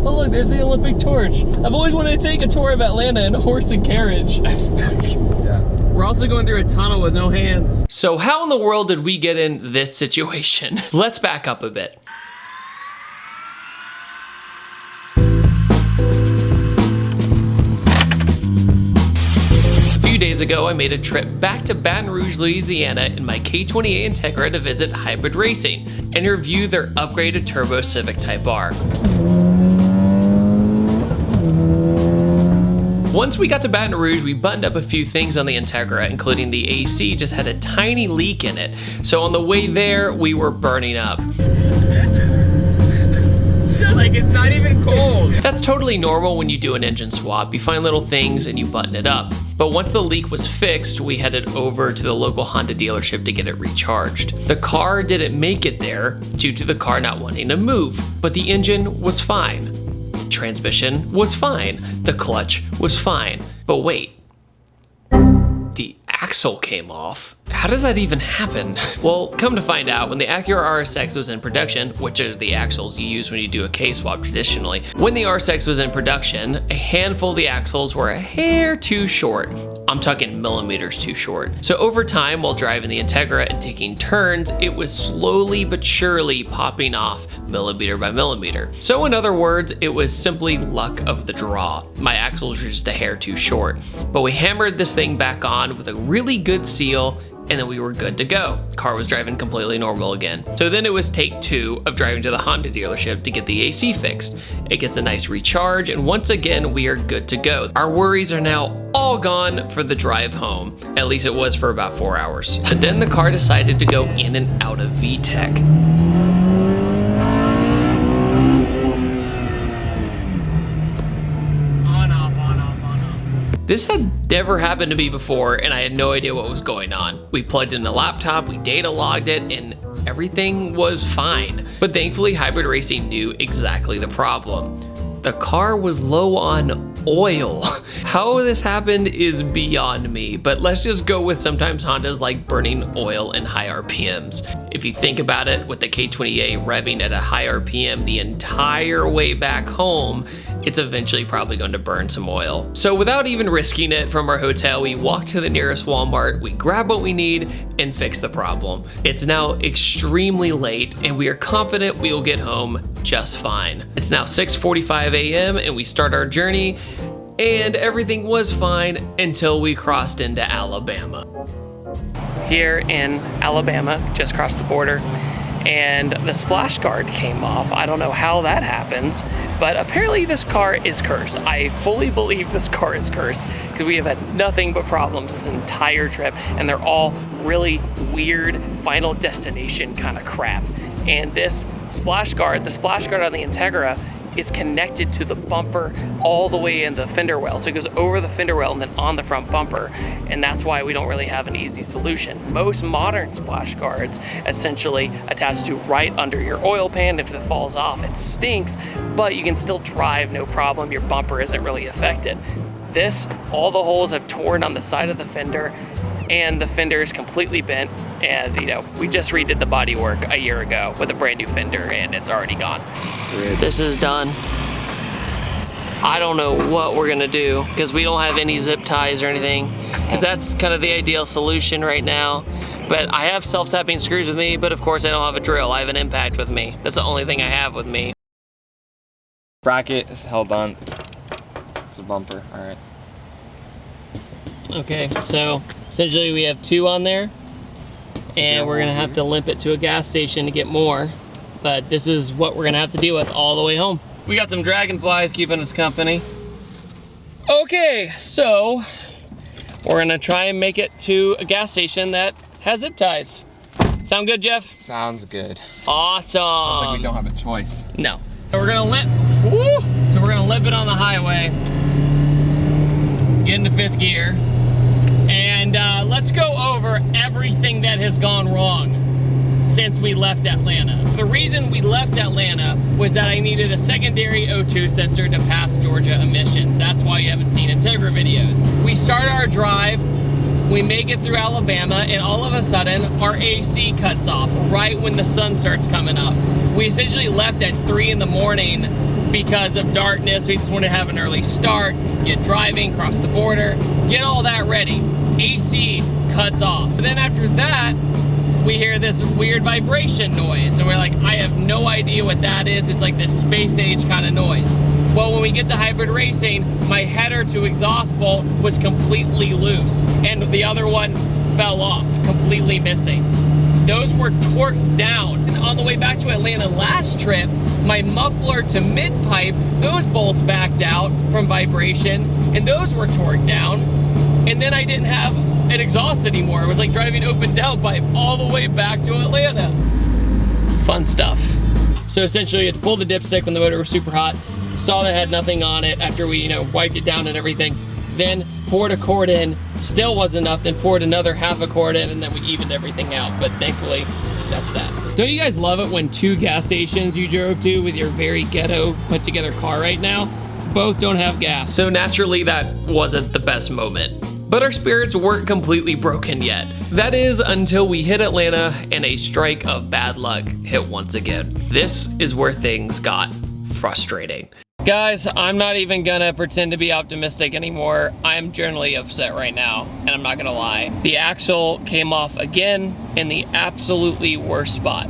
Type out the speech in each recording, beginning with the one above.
Oh look, there's the Olympic torch. I've always wanted to take a tour of Atlanta in a horse and carriage. Yeah. We're also going through a tunnel with no hands. So how in the world did we get in this situation? Let's back up a bit. A few days ago, I made a trip back to Baton Rouge, Louisiana in my K20a Integra to visit Hybrid Racing and review their upgraded Turbo Civic Type R. Once we got to Baton Rouge, we buttoned up a few things on the Integra, including the AC just had a tiny leak in it. So on the way there, we were burning up. Like, it's not even cold. That's totally normal when you do an engine swap. You find little things and you button it up. But once the leak was fixed, we headed over to the local Honda dealership to get it recharged. The car didn't make it there due to the car not wanting to move, but the engine was fine. The transmission was fine. The clutch was fine. But wait, the axle came off. How does that even happen? Well, come to find out, when the Acura RSX was in production, which are the axles you use when you do a K-swap traditionally, when the RSX was in production, a handful of the axles were a hair too short. I'm talking millimeters too short. So over time, while driving the Integra and taking turns, it was slowly but surely popping off millimeter by millimeter. So in other words, it was simply luck of the draw. My axles were just a hair too short. But we hammered this thing back on with a really good seal, and then we were good to go. Car was driving completely normal again. So then it was take 2 of driving to the Honda dealership to get the AC fixed. It gets a nice recharge, and once again, we are good to go. Our worries are now all gone for the drive home. At least it was for about 4 hours. But then the car decided to go in and out of VTEC. This had never happened to me before, and I had no idea what was going on. We plugged in the laptop, we data logged it, and everything was fine. But thankfully, Hybrid Racing knew exactly the problem. The car was low on oil. How this happened is beyond me, but let's just go with sometimes Hondas like burning oil in high RPMs. If you think about it, with the K20a revving at a high RPM the entire way back home, it's eventually probably going to burn some oil. So without even risking it, from our hotel, we walk to the nearest Walmart, we grab what we need, and fix the problem. It's now extremely late, and we are confident we will get home just fine. It's now 6:45 a.m. and we start our journey, and everything was fine until we crossed into Alabama. Here in Alabama, just crossed the border, and the splash guard came off. I don't know how that happens, but apparently this car is cursed. I fully believe this car is cursed because we have had nothing but problems this entire trip, and they're all really weird Final Destination kind of crap. And this splash guard, the splash guard on the Integra, is connected to the bumper all the way in the fender well. So it goes over the fender well and then on the front bumper. And that's why we don't really have an easy solution. Most modern splash guards essentially attach to right under your oil pan. If it falls off, it stinks, but you can still drive no problem. Your bumper isn't really affected. This, all the holes have torn on the side of the fender, and the fender is completely bent. And you know, we just redid the body work a year ago with a brand new fender, and it's already gone. This is done. I don't know what we're gonna do because we don't have any zip ties or anything, because that's kind of the ideal solution right now. But I have self-tapping screws with me, but of course I don't have a drill. I have an impact with me. That's the only thing I have with me. Bracket is held on. It's a bumper, all right. Okay, so essentially we have 2 on there, and we're gonna have to limp it to a gas station to get more, but this is what we're gonna have to deal with all the way home. We got some dragonflies keeping us company. Okay, so we're gonna try and make it to a gas station that has zip ties. Sound good, Jeff? Sounds good. Awesome. Like we don't have a choice. No. So we're gonna limp, so we're gonna limp it on the highway, get into 5th gear, and let's go over everything that has gone wrong since we left Atlanta. The reason we left Atlanta was that I needed a secondary O2 sensor to pass Georgia emissions. That's why you haven't seen Integra videos. We start our drive, we make it through Alabama, and all of a sudden our AC cuts off right when the sun starts coming up. We essentially left at 3 in the morning because of darkness. We just want to have an early start, get driving, cross the border, get all that ready. AC cuts off. But then after that, we hear this weird vibration noise, and we're like, I have no idea what that is. It's like this space age kind of noise. Well, when we get to hybrid racing, my header to exhaust bolt was completely loose, and the other one fell off, completely missing. Those were torqued down. And on the way back to Atlanta last trip, my muffler to mid pipe, those bolts backed out from vibration, and those were torqued down. And then I didn't have an exhaust anymore. It was like driving open downpipe all the way back to Atlanta. Fun stuff. So essentially, you had to pull the dipstick when the motor was super hot. Saw that it had nothing on it after we, wiped it down and everything. Then poured a quart in, still wasn't enough, then poured another half a quart in, and then we evened everything out. But thankfully, that's that. Don't you guys love it when two gas stations you drove to with your very ghetto put together car right now, both don't have gas? So naturally, that wasn't the best moment. But our spirits weren't completely broken yet. That is until we hit Atlanta and a strike of bad luck hit once again. This is where things got frustrating. Guys, I'm not even gonna pretend to be optimistic anymore. I'm generally upset right now, and I'm not gonna lie. The axle came off again in the absolutely worst spot.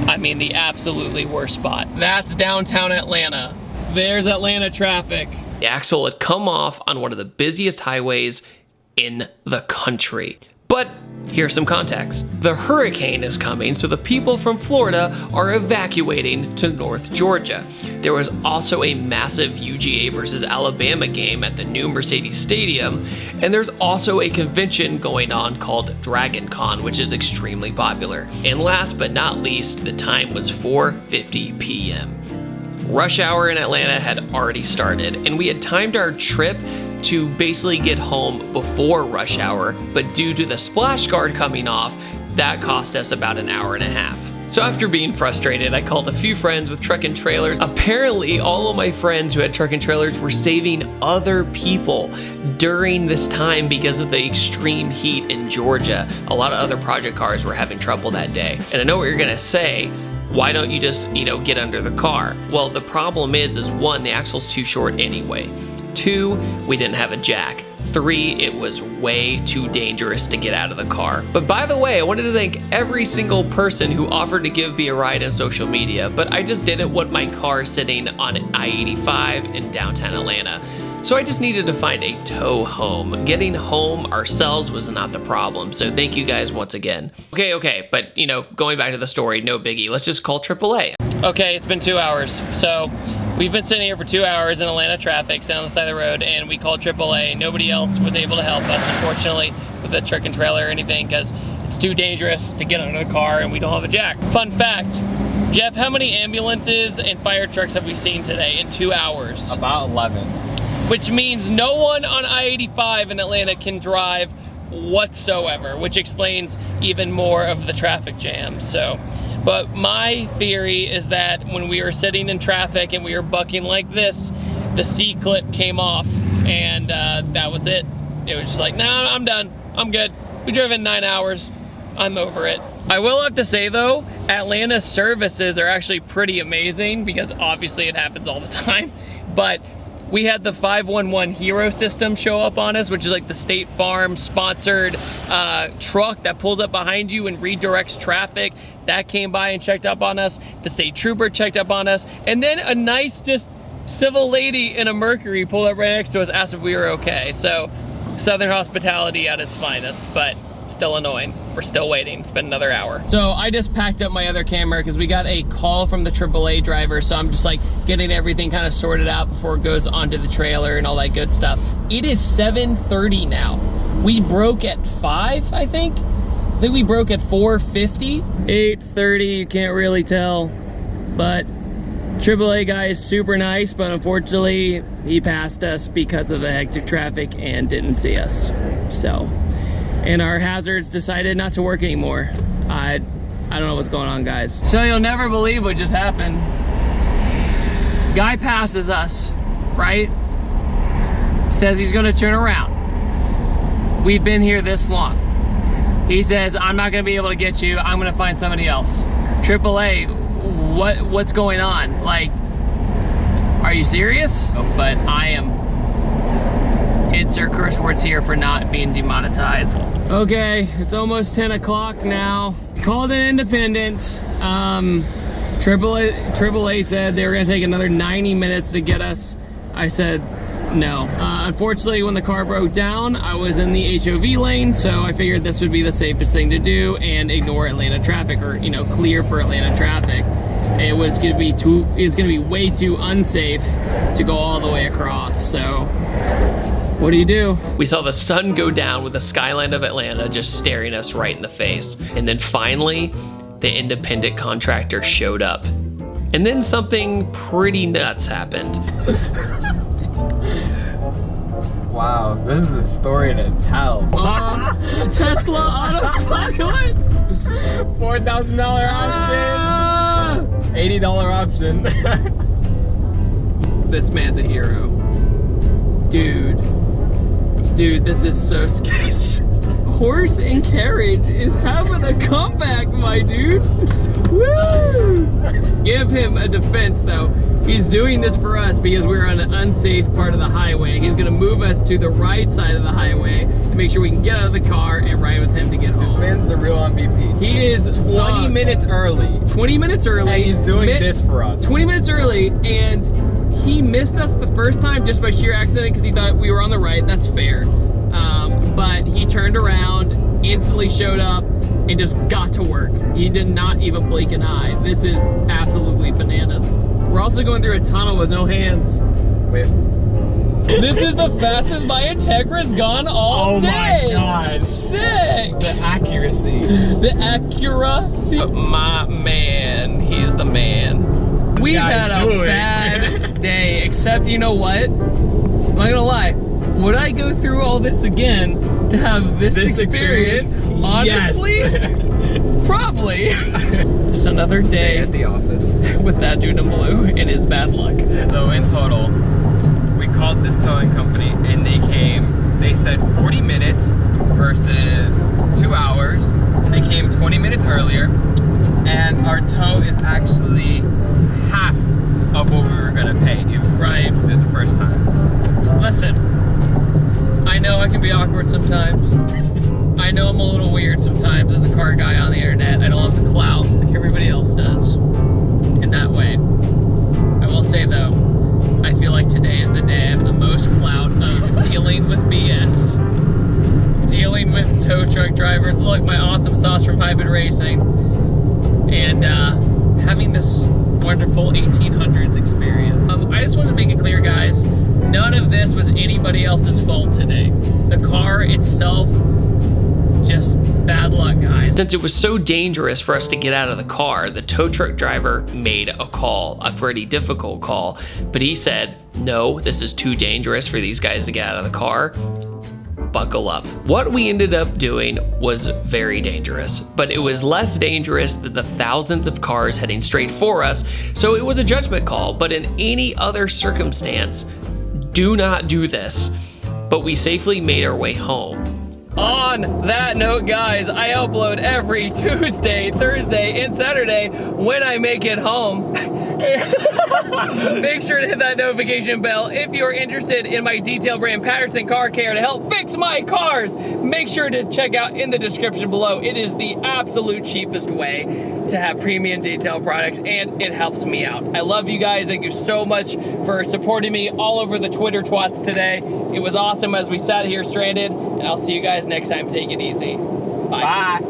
I mean, the absolutely worst spot. That's downtown Atlanta. There's Atlanta traffic. The axle had come off on one of the busiest highways in the country. But here's some context. The hurricane is coming, so the people from Florida are evacuating to North Georgia. There was also a massive UGA versus Alabama game at the new Mercedes Stadium, and there's also a convention going on called Dragon Con, which is extremely popular. And last but not least, the time was 4:50 p.m. Rush hour in Atlanta had already started, and we had timed our trip to basically get home before rush hour, but due to the splash guard coming off, that cost us about an hour and a half. So after being frustrated, I called a few friends with truck and trailers. Apparently, all of my friends who had truck and trailers were saving other people during this time because of the extreme heat in Georgia. A lot of other project cars were having trouble that day. And I know what you're gonna say, why don't you just, get under the car? Well, the problem is one, the axle's too short anyway. 2, we didn't have a jack. 3, it was way too dangerous to get out of the car. But by the way, I wanted to thank every single person who offered to give me a ride on social media, but I just didn't want my car sitting on I-85 in downtown Atlanta. So I just needed to find a tow home. Getting home ourselves was not the problem, so thank you guys once again. Okay, but going back to the story, no biggie. Let's just call AAA. Okay, it's been 2 hours. So we've been sitting here for 2 hours in Atlanta traffic, sitting on the side of the road, and we called AAA. Nobody else was able to help us, unfortunately, with a truck and trailer or anything, because it's too dangerous to get under the car and we don't have a jack. Fun fact, Jeff, how many ambulances and fire trucks have we seen today in 2 hours? About 11. Which means no one on I-85 in Atlanta can drive whatsoever, which explains even more of the traffic jam. But my theory is that when we were sitting in traffic and we were bucking like this, the C-clip came off, and that was it. It was just like, nah, I'm done, I'm good. We drove in 9 hours, I'm over it. I will have to say though, Atlanta's services are actually pretty amazing, because obviously it happens all the time, but we had the 511 Hero system show up on us, which is like the State Farm sponsored truck that pulls up behind you and redirects traffic. That came by and checked up on us. The state trooper checked up on us. And then a nice, just civil lady in a Mercury pulled up right next to us, asked if we were okay. So Southern hospitality at its finest, but still annoying. We're still waiting. It's been another hour. So I just packed up my other camera because we got a call from the AAA driver. So I'm just like getting everything kind of sorted out before it goes onto the trailer and all that good stuff. It is 7:30 now. We broke at 5, I think. I think we broke at 4:50. 8:30, you can't really tell. But AAA guy is super nice, but unfortunately he passed us because of the hectic traffic and didn't see us. And our hazards decided not to work anymore. I don't know what's going on, guys. So you'll never believe what just happened. Guy passes us, right? Says he's gonna turn around. We've been here this long. He says, I'm not gonna be able to get you, I'm gonna find somebody else. AAA, what's going on? Like, Are you serious? Oh, but I am. Insert curse words here for not being demonetized. Okay, it's almost 10 o'clock now. Called an independent. AAA said they were gonna take another 90 minutes to get us. I said no. Unfortunately, when the car broke down, I was in the HOV lane, so I figured this would be the safest thing to do and ignore Atlanta traffic, or clear for Atlanta traffic. It was gonna be way too unsafe to go all the way across. So what do? We saw the sun go down with the skyline of Atlanta just staring us right in the face. And then finally, the independent contractor showed up. And then something pretty nuts happened. Wow, this is a story to tell. Tesla Autopilot. $4,000 option. $80 option. This man's a hero. Dude, this is so scary. Horse and Carriage is having a comeback, my dude. Woo! Give him a defense, though. He's doing this for us because we're on an unsafe part of the highway. He's gonna move us to the right side of the highway to make sure we can get out of the car and ride with him to get home. This man's the real MVP. He is 20 minutes early. 20 minutes early. And he's doing this for us. 20 minutes early, and he missed us the first time just by sheer accident because he thought we were on the right. That's fair. But he turned around, instantly showed up, and just got to work. He did not even blink an eye. This is absolutely bananas. We're also going through a tunnel with no hands. This is the fastest my Integra's gone all day. Oh my God. Sick. The accuracy. The accuracy. My man, he's the man. We've had a bad day, except you know what? I'm not gonna lie. Would I go through all this again to have this experience? Honestly, yes. Probably. Just another day at the office with ThatDudeinBlue and his bad luck. So in total, we called this towing company and they said 40 minutes versus 2 hours. They came 20 minutes earlier, and our tow is actually half of what we were gonna pay. Right. The first time. Listen, I know I can be awkward sometimes. I know I'm a little weird sometimes as a car guy on the internet. I don't have the clout like everybody else does in that way. I will say though, I feel like today is the day I have the most clout of dealing with BS. Dealing with tow truck drivers. Look, my awesome sauce from Hybrid Racing. And having this wonderful 1800s experience. I just want to make it clear, guys, none of this was anybody else's fault today. The car itself, just bad luck, guys. Since it was so dangerous for us to get out of the car, the tow truck driver made a call, a pretty difficult call, but he said, no, this is too dangerous for these guys to get out of the car. Buckle up. What we ended up doing was very dangerous, but it was less dangerous than the thousands of cars heading straight for us, so it was a judgment call. But in any other circumstance, do not do this. But we safely made our way home. On that note, guys, I upload every Tuesday, Thursday, and Saturday when I make it home. Make sure to hit that notification bell if you're interested in my detail brand Patterson Car Care to help fix my cars. Make sure to check out in the description below. It is the absolute cheapest way to have premium detail products, and it helps me out. I love you guys. Thank you so much for supporting me all over the Twitter twats today. It was awesome as we sat here stranded, and I'll see you guys next time. Take it easy. Bye. Bye.